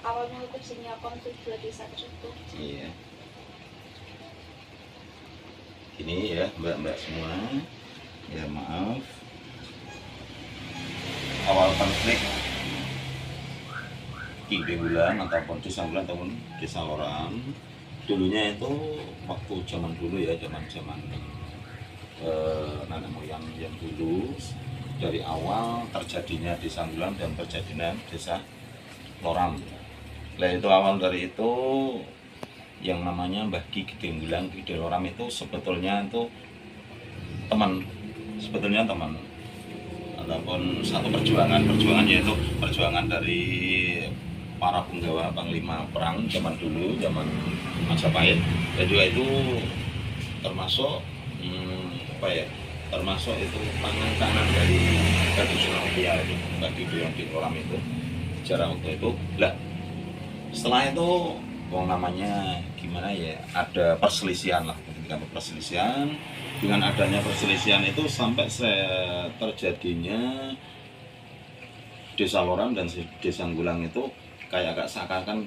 awalnya itu sini konflik dua desa tersebut. Iya. Ini ya mbak-mbak semua, ya maaf. Awal konflik Ki Dembulan ataupun Desa Bulan ataupun Desa Loram dulunya itu waktu zaman dulu ya, zaman nenek moyang yang dulu, dari awal terjadinya Desa Bulan dan terjadinya Desa Loram. Nah itu awal dari itu yang namanya Mbah Ki Gede Bulan, Gede Loram itu sebetulnya itu teman ataupun satu perjuangan yaitu perjuangan dari para penggawa panglima perang zaman dulu, zaman Majapahit, dan juga itu termasuk termasuk itu tangan kanan dari tradisional India itu, bagi yang di Loram itu sejarah waktu itu. Lah setelah itu namanya gimana ya, ada perselisihan lah, ketika perselisihan, dengan adanya perselisihan itu sampai terjadinya Desa Loram dan Desa Gulang itu kayak agak seakan-akan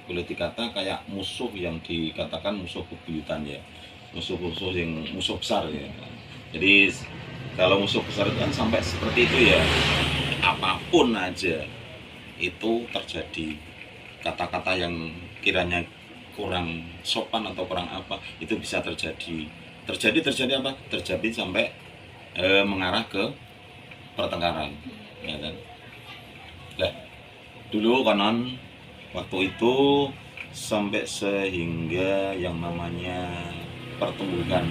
boleh dikata kayak musuh yang dikatakan musuh bebuyutan ya, musuh besar ya. Jadi kalau musuh besar itu kan sampai seperti itu ya, apapun aja itu terjadi, kata-kata yang kiranya kurang sopan atau kurang apa itu bisa terjadi apa? Terjadi sampai mengarah ke pertengkaran, ya kan? Nah, dulu konon waktu itu sampai sehingga yang namanya pertumbuhan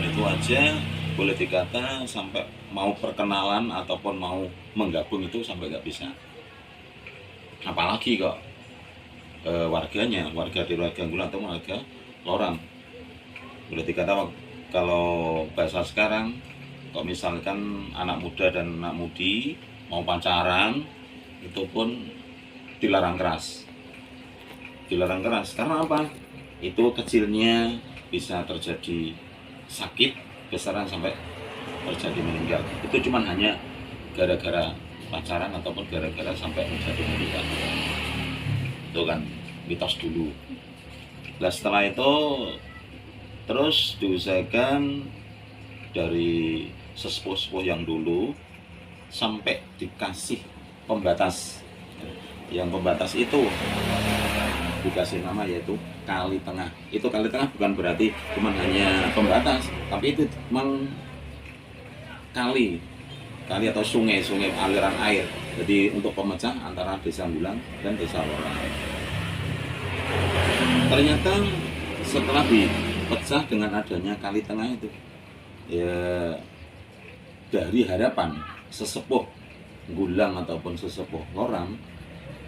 itu aja boleh dikata sampai mau perkenalan ataupun mau menggabung itu sampai nggak bisa. Apalagi kok warga di warga Gulang atau warga Loram, boleh dikata kalau bahasa sekarang, kok misalkan anak muda dan anak mudi mau pacaran itu pun dilarang keras karena apa? Itu kecilnya bisa terjadi sakit, besaran sampai terjadi meninggal. Itu cuma hanya gara-gara pacaran ataupun gara-gara sampai menjadi meninggal. Itu kan mitos dulu. Nah setelah itu terus diusahakan dari sesepuh-sepuh yang dulu sampai dikasih pembatas. Yang pembatas itu dikasih nama yaitu Kali Tengah. Itu Kali Tengah bukan berarti cuma hanya pembatas, tapi itu memang kali atau sungai aliran air. Jadi untuk pemecah antara Desa Gulang dan Desa Loram. Ternyata setelah dipecah dengan adanya Kali Tengah itu, ya dari harapan sesepuh Gulang ataupun sesepuh Loram,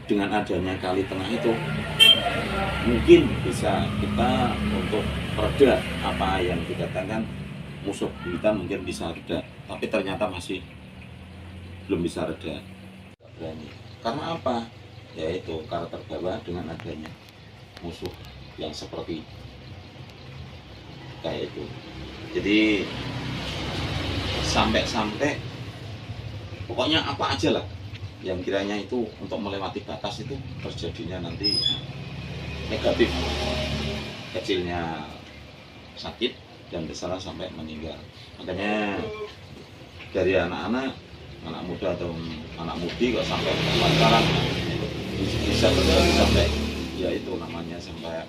dengan adanya Kali Tengah itu mungkin bisa kita untuk reda apa yang dikatakan musuh bebuyutan, mungkin bisa reda, tapi ternyata masih belum bisa reda. Karena apa? Yaitu karena terbawa dengan adanya musuh yang seperti kayak itu. Jadi sampai pokoknya apa aja lah yang kiranya itu untuk melewati batas itu terjadinya nanti negatif, kecilnya sakit dan besar sampai meninggal. Makanya dari anak muda atau anak mudi kok sampai pacaran bisa terjadi sampai ya itu namanya sampai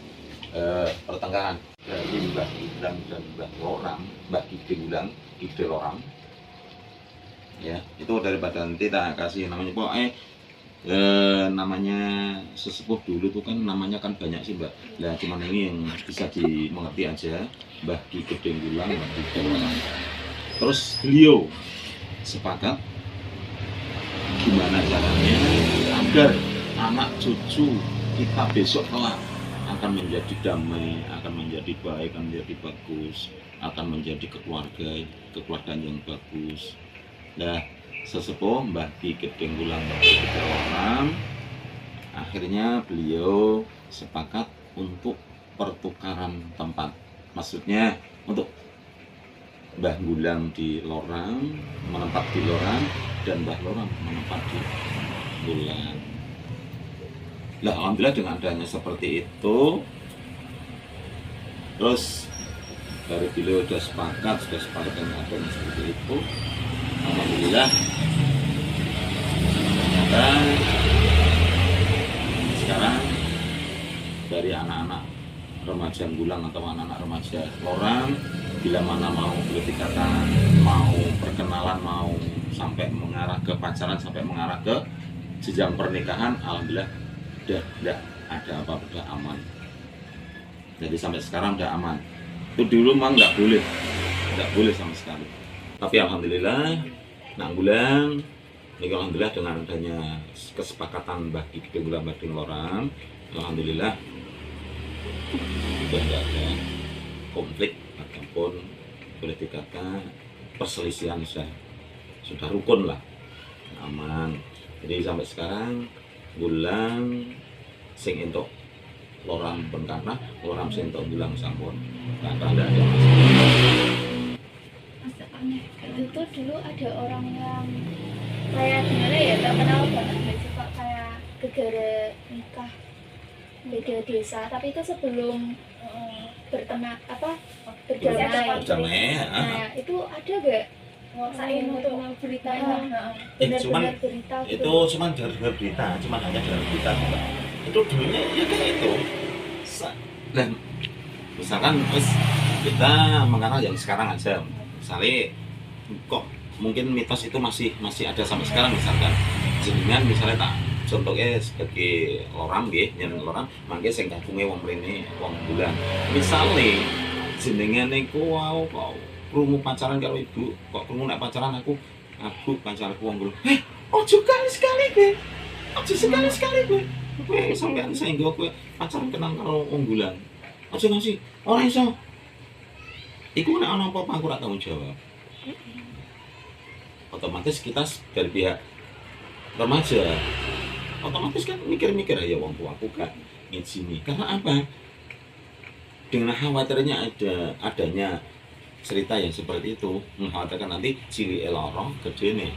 pertengkaran. Dari Mbah Gulang dan Mbah Loram, Mbah Gede Loram, ya itu daripada nanti tak kasih namanya pokoknya namanya sesepuh dulu tuh kan namanya kan banyak sih Mbak. Nah cuman ini yang bisa dimengerti aja, Mbah Ki Gede Gulang, Mbah Gede Loram. Terus beliau sepakat gimana caranya agar anak cucu kita besok kelak akan menjadi damai, akan menjadi baik, akan menjadi bagus, akan menjadi kekeluargaan yang bagus. Nah, sesepuh Mbah Ki Gede Gulang, Mbah Ki Gede Loram, akhirnya beliau sepakat untuk pertukaran tempat. Maksudnya untuk Mbah Gulang di Loram menetap di Loram dan Mbah Loram menetap di Gulang. Lah alhamdulillah dengan adanya seperti itu, terus dari beliau sudah sepakat dengan adanya seperti itu, alhamdulillah ternyata sekarang dari anak-anak remaja Gulang atau anak-anak remaja Lorang, bila mana mau berdekatan, mau perkenalan, mau sampai mengarah ke pacaran, sampai mengarah ke jenjang pernikahan, alhamdulillah udah tidak ada apa-apa, udah aman. Jadi sampai sekarang udah aman. Itu dulu memang nggak boleh sama sekali. Tapi alhamdulillah, nak Gulang, ini alhamdulillah dengan adanya kesepakatan bagi Gulang Bading Lorang, alhamdulillah sudah tidak ada konflik ataupun boleh dikatakan perselisihan, sudah rukun lah, aman. Jadi sampai sekarang Gulang sing entuk Lorang pun karena Lorang sing entuk Gulang sampun karena tidak ada Masakannya itu dulu ada orang yang kayak gimana ya, tak kenal banget nggak sih Pak, kayak gegara nikah beda desa, tapi itu sebelum berdamai. berdamai. Nah itu ada gak Saya untuk berita Cuman berita gitu? itu cuman dari berita, cuman hanya dari berita. Itu dulunya ya kayak itu. Dan misalkan terus kita mengenal yang sekarang aja, misalnya kok mungkin mitos itu masih ada sampai sekarang, misalkan jenengan misalnya tak contohnya sebagai orang nggih, yen orang mangke sing kagunge wong mrene wong Gulang. Misale jenengan niku wau kok krungu pacaran karo ibu, kok krungu nek pacaran aku pacarku wong Gulang. Ojo sekali kowe. Ojo sekali kowe. Kowe sampean sehingga kowe pacaran kenal karo wong Gulang. Ojo ngasih, ora iso. Iku nek ana apa-apa aku ora tanggung jawab. Otomatis kita dari pihak remaja otomatis kan mikir-mikir ya wong tuaku kan ngizini. Karena apa? Dengan khawatirnya adanya cerita yang seperti itu, mengkhawatirkan nanti cili loro gedene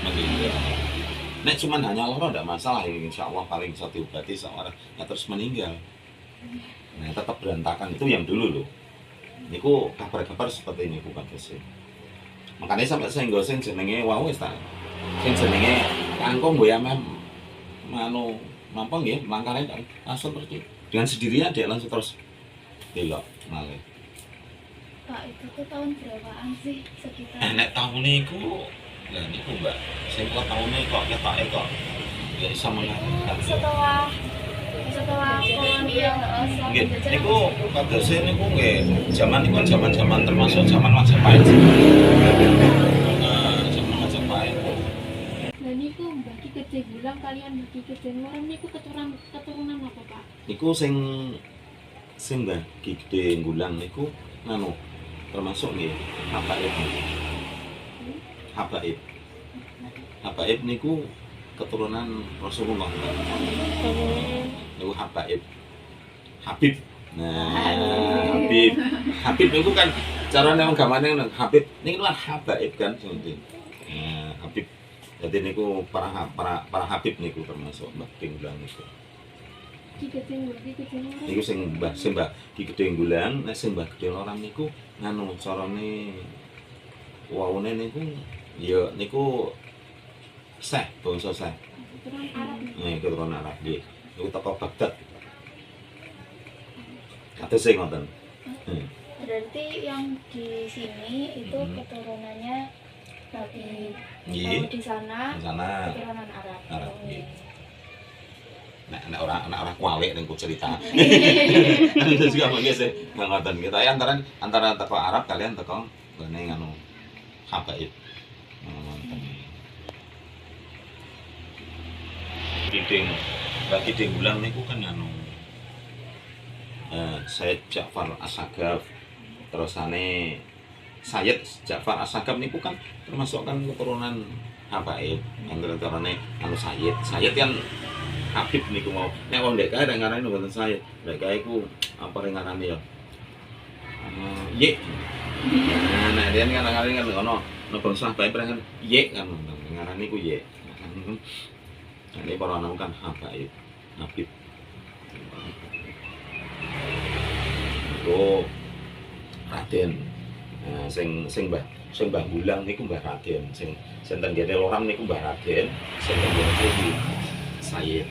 meninggal. Nek cuman hanya loro tidak masalah, insya Allah paling bisa diobati seorang ya terus meninggal. Nah tetap berantakan itu yang dulu loh. Niku kabar-kabar seperti ini bukan sih. Makanya sampai saya sing jenenge wau wis ta. Sing jenenge kangkung gue manu nampang ya langkahnya langsung terus dengan sendirinya dia langsung terus belok malih. Pak itu tuh tahun berapaan sih sekitar? Nek tahun niku lah niku Mbak, sing kok tahune kok ketoke kok ya iso mengaku. setelah kolonial Nggih, niku kadose niku nggih zaman niku zaman-zaman termasuk zaman Majapahit. Zaman Majapahit. Dan niku Mbah Ki Gede Gulang kalian Mbah Ki Gede Lorang niku keturunan apa Pak? Niku sing Mbah Ki Gede Gulang niku nganu termasuk nggih Habaib niku keturunan Rasulullah. Niku Habib. Nah, Habib niku kan cara nang gamane Habib niku kan habaib kan seperti. Nah, Habib. Jadi niku para Habib niku termasuk Mbah Gulang niku. Ki Gede Lorang. Niku sing Mbah Ki Gede Gulang, nek sing Mbah Gede Lorang niku nganu carane waune niku ya niku bangsa Syekh. Keturunan Arab. Keturunan Arab nggih. Niku teko Baghdad. Kados sing ngoten. Berarti yang di sini itu keturunannya Nabi. Nggih. Di sana Di sana keturunan Arab. Arab nggih. Nek ora kualik ning ku cerita. Terus juga mangke sih ngoten kita antara teko Arab kalian teko ngene nganu habaib. Ngoten. Bagi Gulang niku kan anu Sayyid Ja'far As-Sagaf, terusane Sayyid Ja'far As-Sagaf niku kan termasuk kan keturunan habaib, antarane anu Sayyid kan Habib niku mau nek wong ndek kae ngarani wonten Sayyid, ndek kae iku apa ngarani ya Ye. Nah dia kan ngarani kan ono bangsa habaib kan Ye kan ngarani ku Ye. Ini para anak kan habaib. Habib. Iku Raden. Nah, sing Mbah Bulang niku Mbah Raden, sing ten kene Loram niku Mbah Raden, sing ten kene iki Sayyid.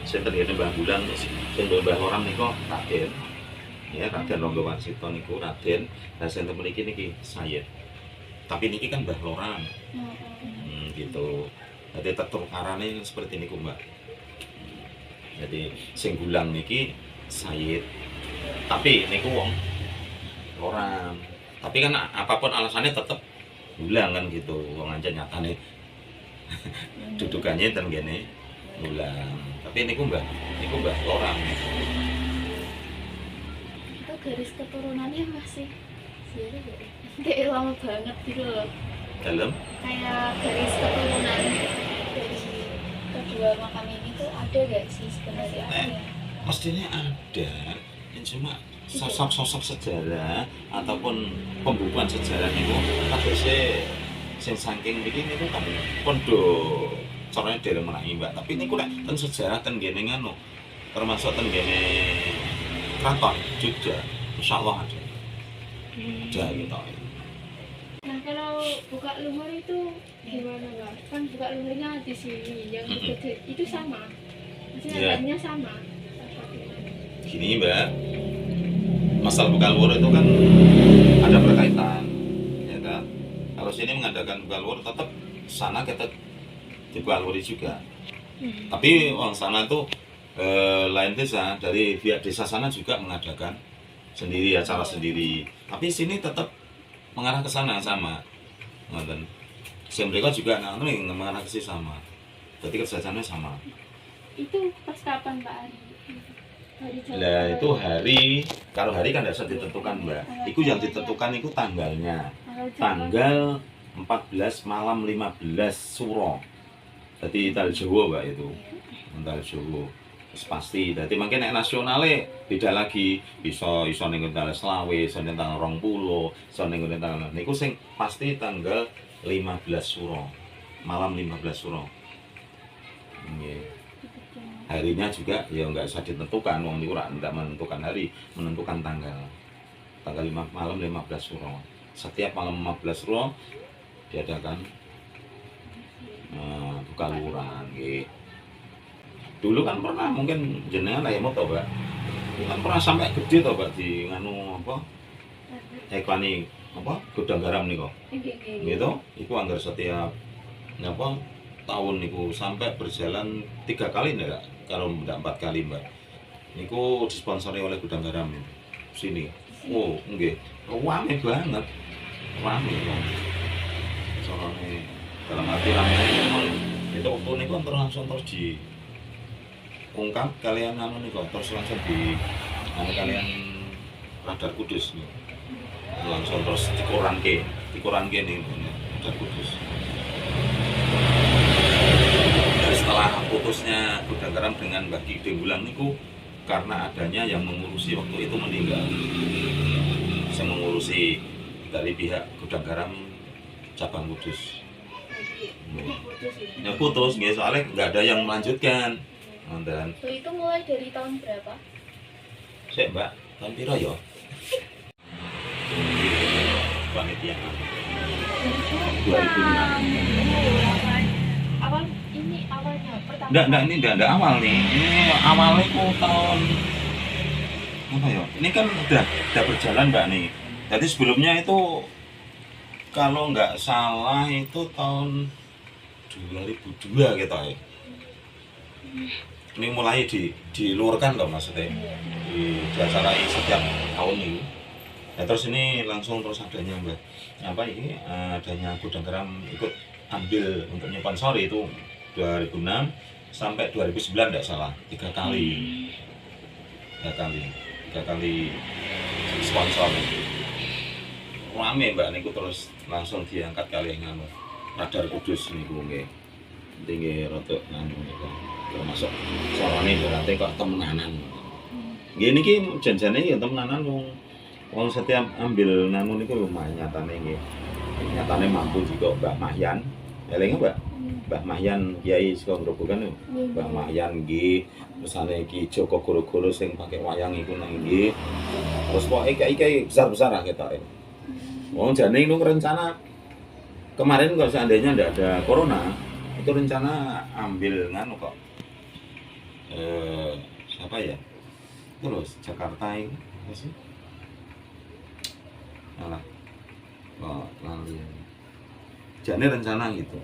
Sing ten kene Mbah Bulang, sing Mbah Loram niku Raden. Ya, Raden Ronggo Warsito niku Raden, dan sing ten mriki niki Sayyid. Tapi niki kan Mbah Loram. Gitu. Jadi tertukarane seperti niku, Mbak. Jadi sing Bulang niki Sayyid. Tapi niku wong Loram. Tapi kan apapun alasannya tetap Bulang kan gitu. Wong aja nyatane dudukannya ten gene Bulang. Tapi niku Mbah Loram. Itu garis keturunannya masih kayak lama banget gitu loh. Dalam Kayak garis keturunan dari kedua makam ini tuh ada gak sih sebenarnya? mestinya ada. Yang cuma sosok-sosok sejarah ataupun pembukuan sejarah niku kadose sing saking iki niku kan pondo carane dhewe menawi Mbak. Tapi niku nek ten sejarah ten gene nganu termasuk ten gene Keraton Jogja insyaallah ada. Ada gitu. Nah kalau buka lumur itu gimana Mbak? Kan buka lumurnya di sini, yang gede itu sama, maksudnya Iya. harganya sama. Gini Mbak, masalah buka luar itu kan ada berkaitan, ya kan? Kalau sini mengadakan buka luar, tetap sana kita dibuka luar juga. Tapi orang sana itu lain desa, dari pihak desa sana juga mengadakan sendiri acara sendiri. Tapi sini tetap mengarah ke sana sama, ngoten. Sing mereka juga mengarah ke sini sama. Jadi kerjasamanya sama. Itu pas kapan Pak Ari? Hari Jawa Lah Barat. itu hari, kalau hari kan tidak bisa ditentukan Mbak. Itu yang ditentukan itu tanggalnya. Tanggal 14 malam 15 Suro. Jadi tanggal Jawa Mbak itu. Tanggal Jawa. Terus pasti. Jadi mungkin nek nasionale beda lagi. Bisa iso ning tanggal selawe, iso ning tanggal 20, iso ning tanggal niku sing pasti tanggal 15 Suro. Malam 15 Suro. Nggih. Harinya juga ya nggak bisa ditentukan, wong niku ora ndak menentukan hari, menentukan tanggal 5 malam 15 Suro. Setiap malam 15 Suro diadakan buka luran nggih. Dulu kan pernah mungkin jenengan ayam moto Mbak. Kan pernah sampai gede to Mbak di nganu apa? Iklani apa? Gudang garam niku. Gitu. Iku anggar setiap apa tahun niku sampai berjalan 3 kali enggak? Kalau tidak 4 kali Mbak. Niku disponsori oleh Gudang Garam sini. Oh, nggih. Rame banget. Rame kok. Soalnya dalam arti rame memang itu waktu niku langsung terus diungkap kalian anu niku terus langsung di anu kalian Radar Kudus nih. Langsung terus dikuranke nih Radar Kudus. Setelah putusnya Gudang Garam dengan Mbah Ki Bulang niku karena adanya yang mengurusi waktu itu meninggal. Yang mengurusi dari pihak Gudang Garam cabang Kudus. Ya putus nggih soalnya nggak ada yang melanjutkan. Dan Itu mulai dari tahun berapa? Sik Mbak, tahun piro ya? Panitia 2006. Awalnya pertama. Enggak awal nih. Ini awalnya ku tahun apa ya? Ini kan udah berjalan Mbak nih. Jadi sebelumnya itu kalau nggak salah itu tahun 2002 gitu ya. Ini mulai diluarkan loh maksudnya. Diacarai setiap tahun ini. Nah, terus ini langsung terus adanya Mbak. Apa ini adanya Gudang Garam ikut ambil untuk nyponsori itu 2006 sampai 2009 tidak salah 3 kali sponsor rame Mbak niku terus langsung diangkat kali yang anu Radar Kudus niku nggih tinggi rotok anu niku termasuk soalnya berarti kok temenanan nggih niki janjane ya temenanan wong setiap ambil nanu niku lumayan nyatane nggih nyatane mampu juga Mbak Mahyan Eling Mbak? Mbah Mahyan Kiai saka Grobogan lho. Mbah Mahyan nggih, tersane Ki Joko Goro-goro sing pakai wayang iku nang nggih. Terus pokoke kiai-kiai besar-besar lah ketoke. Oh, jane itu rencana kemarin kalau seandainya ndak ada corona, itu rencana ambil nganu kok. Siapa ya? Itu loh, Jakarta itu apa sih? Alah, kok lali. Jane rencana gitu.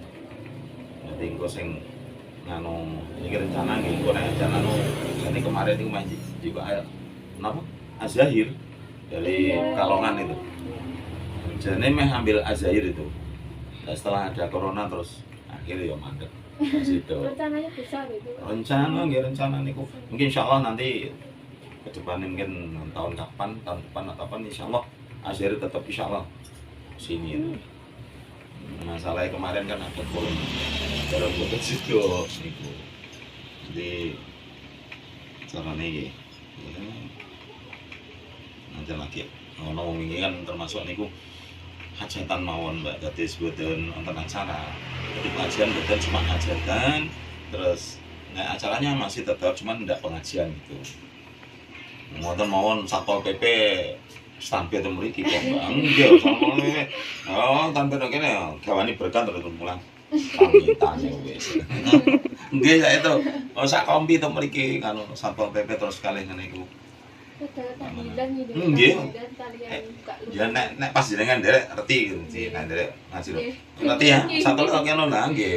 Nanti engko sing nganu ini rencana nggih engko nek rencana no jane kemarin itu main juga kenapa? Azahir dari Kalongan itu. Jane meh ambil Azahir itu. Nah, setelah ada corona terus akhirnya ya mandek. Situ. Rencananya besar itu. Rencana nggih rencana niku. Mungkin insyaallah nanti ke depan mungkin tahun depan atau kapan insyaallah Azahir tetap insyaallah sini itu. Masalahnya kemarin kan ada corona. Dalam bentuk situ niku. Jadi carane iki. Nanti lagi ono wingi kan termasuk niku hajatan mawon Mbak, dadi sebutan wonten acara. Jadi pengajian betul cuma hajatan, terus nah acaranya masih tetap cuman tidak pengajian gitu. Wonten mawon Satpol PP sampai temu mriki kok nggih Satpol PP. Oh, tanpa kene gawani berkah terus pulang. Pamitan wis. Nggih saya itu. Oh sak kompi temu mriki karo Satpol PP terus kalih ngene iku. Ada tahlilan gitu. Nggih. Tahlilan talian buka luka. Ya nek pas jenengan derek ngerti gitu sih, nek derek ngaji lho. Ngerti ya? Satu lho kene lho nggih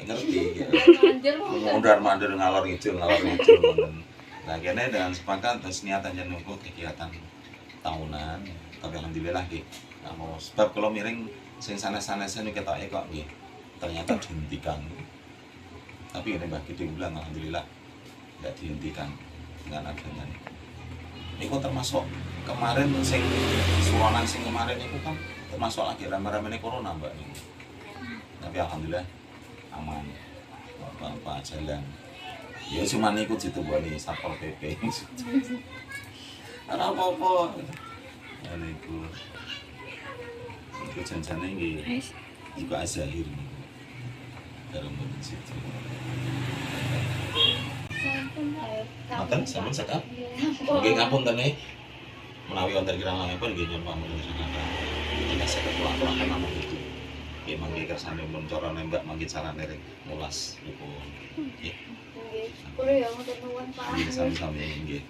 ngerti. Manjer mau Mondar-mandir ngalor ngidul ngoten. Nah, kene dengan sepakat terus niatan jeneng kegiatan tahunan. Tapi alhamdulillah nggih. Nah, mau sebab kalau miring sing sanes-sanesen ketoke kok nggih ternyata dihentikan. Tapi ini Mbak Gede bilang alhamdulillah tidak dihentikan dengan adanya ini. Itu termasuk kemarin sing suronan sing kemarin itu kan termasuk lagi rame-rame corona Mbak ini. Tapi alhamdulillah aman. Bapak jalan. Ya cuma ikut situ nih Satpol PP. Ada apa-apa. Ini itu janjane iki juga Azahir nih. Dalam bentuk situ. Maten sampun sedap. Nggih ngapunten nih. Menawi wonten kirang-kirang nggih nyuwun pamunten saking. Kita saged kula-aturaken namung itu. Nggih mangke kersane mun cara nembak mangke carane rek mulas niku. Nggih. Nggih. Kulo ya ngoten nuwun Pak. Nggih sami-sami nggih.